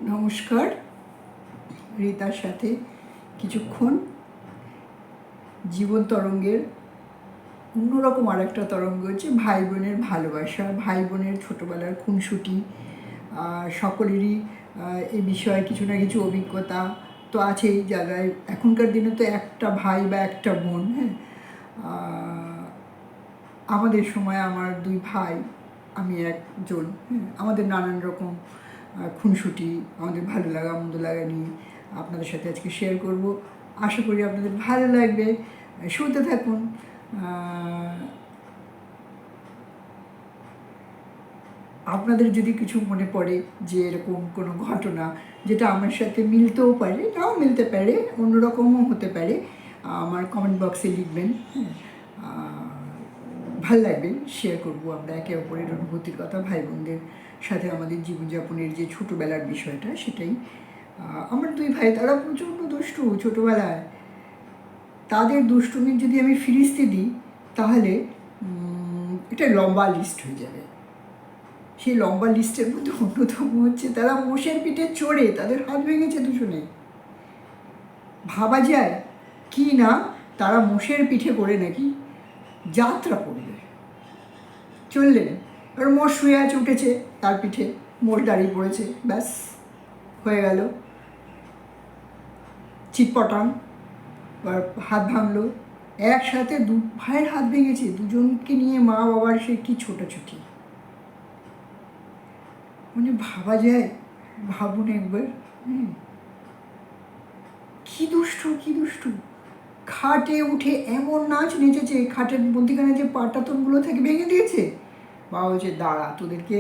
নমস্কার। রিতার সাথে কিছুক্ষণ জীবন তরঙ্গের অন্যরকম আর একটা তরঙ্গ হচ্ছে ভাই বোনের ভালোবাসা, ভাই বোনের ছোটোবেলার খুনসুটি। সকলেরই এ বিষয়ে কিছু না কিছু অভিজ্ঞতা তো আছেই। জায়গায় এখনকার দিনে তো একটা ভাই বা একটা বোন, হ্যাঁ। আমাদের সময় আমার দুই ভাই, আমি একজন, হ্যাঁ। আমাদের নানান রকম খুনসুটি, আমাদের ভালো লাগা মন্দ লাগা নিয়ে আপনাদের সাথে আজকে শেয়ার করব। আশা করি আপনাদের ভালো লাগবে, শুনতে থাকুন। আপনাদের যদি কিছু মনে পড়ে যে এরকম কোনো ঘটনা যেটা আমার সাথে মিলতেও পারে, নাও মিলতে পারে, অন্যরকমও হতে পারে, আমার কমেন্ট বক্সে লিখবেন। হ্যাঁ, ভাল লাগবে, শেয়ার করবো আমরা একে অপরের অনুভূতির কথা, ভাই বোনদের সাথে আমাদের জীবনযাপনের যে ছোটোবেলার বিষয়টা সেটাই। আমার দুই ভাই, তারা প্রচণ্ড দুষ্টু ছোটোবেলায়। তাদের দুষ্টুমির যদি আমি ফিরিস্তি দিই তাহলে এটা লম্বা লিস্ট হয়ে যাবে। সেই লম্বা লিস্টের মধ্যে অন্যতম হচ্ছে তারা মোষের পিঠে চড়ে তাদের হাত ভেঙেছে দুজনে। ভাবা যায় কি না, তারা মোষের পিঠে করে নাকি যাত্রা করবে, চললেন। এবার মোষ শুয়ে আছে, উঠেছে তার পিঠে, মোষ দাঁড়িয়ে পড়েছে, ব্যাস হয়ে গেল চিটপটাং। এবার হাত ভাঙলো, একসাথে দু ভাইয়ের হাত ভেঙেছে, দুজনকে নিয়ে মা বাবার সে কি ছোটাছুটি। মানে ভাবা যায়, ভাবুন একবার। কি দুষ্টু, কি দুষ্টু। খাটে উঠে এমন নাচ নেচেছে, খাটের মধ্যিখানে যে পাটাতনগুলো থাকে ভেঙে দিয়েছে। বাবা বলছে, দাঁড়া, তোদেরকে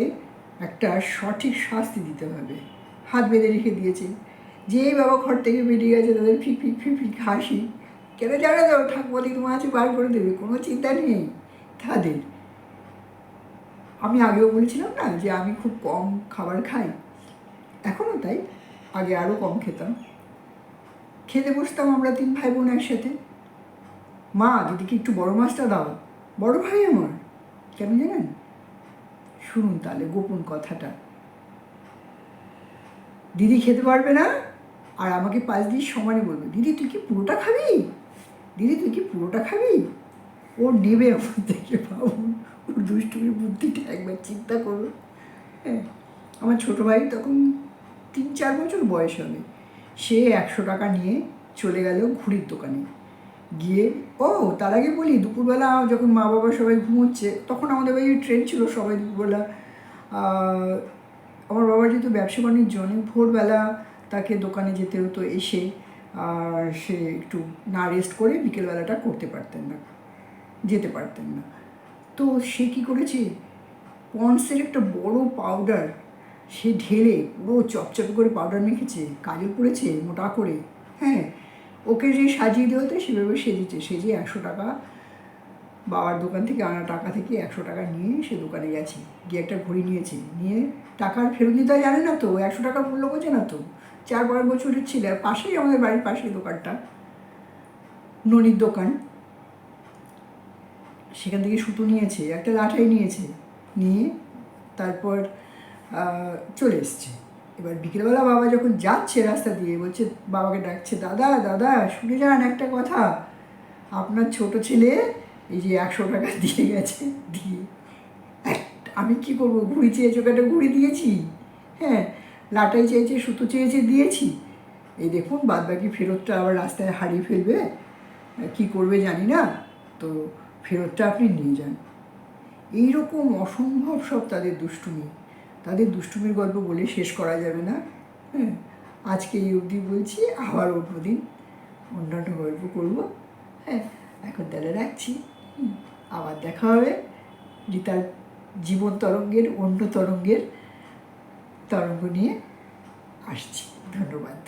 একটা সঠিক শাস্তি দিতে হবে। হাত বেঁধে রেখে দিয়েছে। যেই বাবা ঘর থেকে বেরিয়ে গেছে তাদের ফিক ফিক হাসি। কেন জানে তো, ঠাকুমা দিদিমা আছে, বার করে দেবে, কোনো চিন্তা নেই তাদের। আমি আগেও বলেছিলাম না যে আমি খুব কম খাবার খাই, এখনও তাই, আগে আরও কম খেতাম। খেতে বসতাম আমরা তিন ভাই বোন একসাথে। মা, দিদিকে একটু বড় মাছটা দাও। বড় ভাই আমার, কেন জানেন? শুনুন তাহলে গোপন কথাটা। দিদি খেতে পারবে না, আর আমাকে 5 দিন সমানে বলবে, দিদি তুই কি পুরোটা খাবি, দিদি তুই কি পুরোটা খাবি। ও নেবে আমার থেকে, ভাবুন ওর দুষ্টুমির বুদ্ধিটা একবার চিন্তা করুন। হ্যাঁ, আমার ছোটো ভাই তখন 3-4 বছর বয়স হবে। সে 100 টাকা নিয়ে চলে গেল ঘুড়ির দোকানে। গিয়ে, তার আগে বলি, দুপুরবেলা যখন মা বাবা সবাই ঘুমোচ্ছে, তখন আমাদের বাড়ি ট্রেন ছিল, সবাই দুপুরবেলা। আমার বাবার যেহেতু ব্যবসা বাণিজ্য, অনেক ভোরবেলা তাকে দোকানে যেতে হতো, এসে আর সে একটু না রেস্ট করে বিকেলবেলাটা করতে পারতেন না, যেতে পারতেন না। তো সে কী করেছে, পন্ডসের একটা বড় পাউডার সে ঢেলে পুরো চপচপ করে পাউডার মেখেছে, কাজল করেছে মোটা করে। হ্যাঁ, ওকে যে সাজিয়ে দেওয়া হতো সেভাবে সেজেছে। সেজে 100 টাকা, বাবার দোকান থেকে আনা টাকা থেকে 100 টাকা নিয়ে সে দোকানে গেছে, গিয়ে একটা ঘড়ি নিয়েছে, নিয়ে টাকার ফেরত দিতে জানে না তো, 100 টাকার মূল্য বোঝে না তো। 4-5 বছরের ছিল, আর পাশেই আমাদের বাড়ির পাশেই দোকানটা, ননির দোকান। সেখান থেকে সুতো নিয়েছে, একটা লাঠাই নিয়েছে, নিয়ে তারপর চলে এসছে। এবার বিকেলবেলা বাবা যখন যাচ্ছে রাস্তা দিয়ে, বলছে, বাবাকে ডাকছে, দাদা দাদা শুনে যান একটা কথা, আপনার ছোট ছেলে এই যে 100 টাকা দিয়ে গেছে, দিয়ে আমি কি করবো, ঘুড়ি চেয়েছে, ওকে একটা ঘুড়ি দিয়েছি, হ্যাঁ, লাটাই চেয়েছে, সুতো চেয়েছে, দিয়েছি, এই দেখুন বাদ বাকি ফেরতটা আবার রাস্তায় হারিয়ে ফেলবে, কি করবে জানি না, তো ফেরতটা আপনি নিয়ে যান। এইরকম অসম্ভব সব তাদের দুষ্টুমি। তাদের দুষ্টুমির গল্প বলে শেষ করা যাবে না। হ্যাঁ, আজকে এই অবধি বলছি, আবার অন্যদিন অন্যান্য গল্প করবো। হ্যাঁ, এখন তাহলে রাখছি। আবার দেখা হবে রিতার জীবন তরঙ্গের অন্য তরঙ্গের তরঙ্গ নিয়ে আসছি। ধন্যবাদ।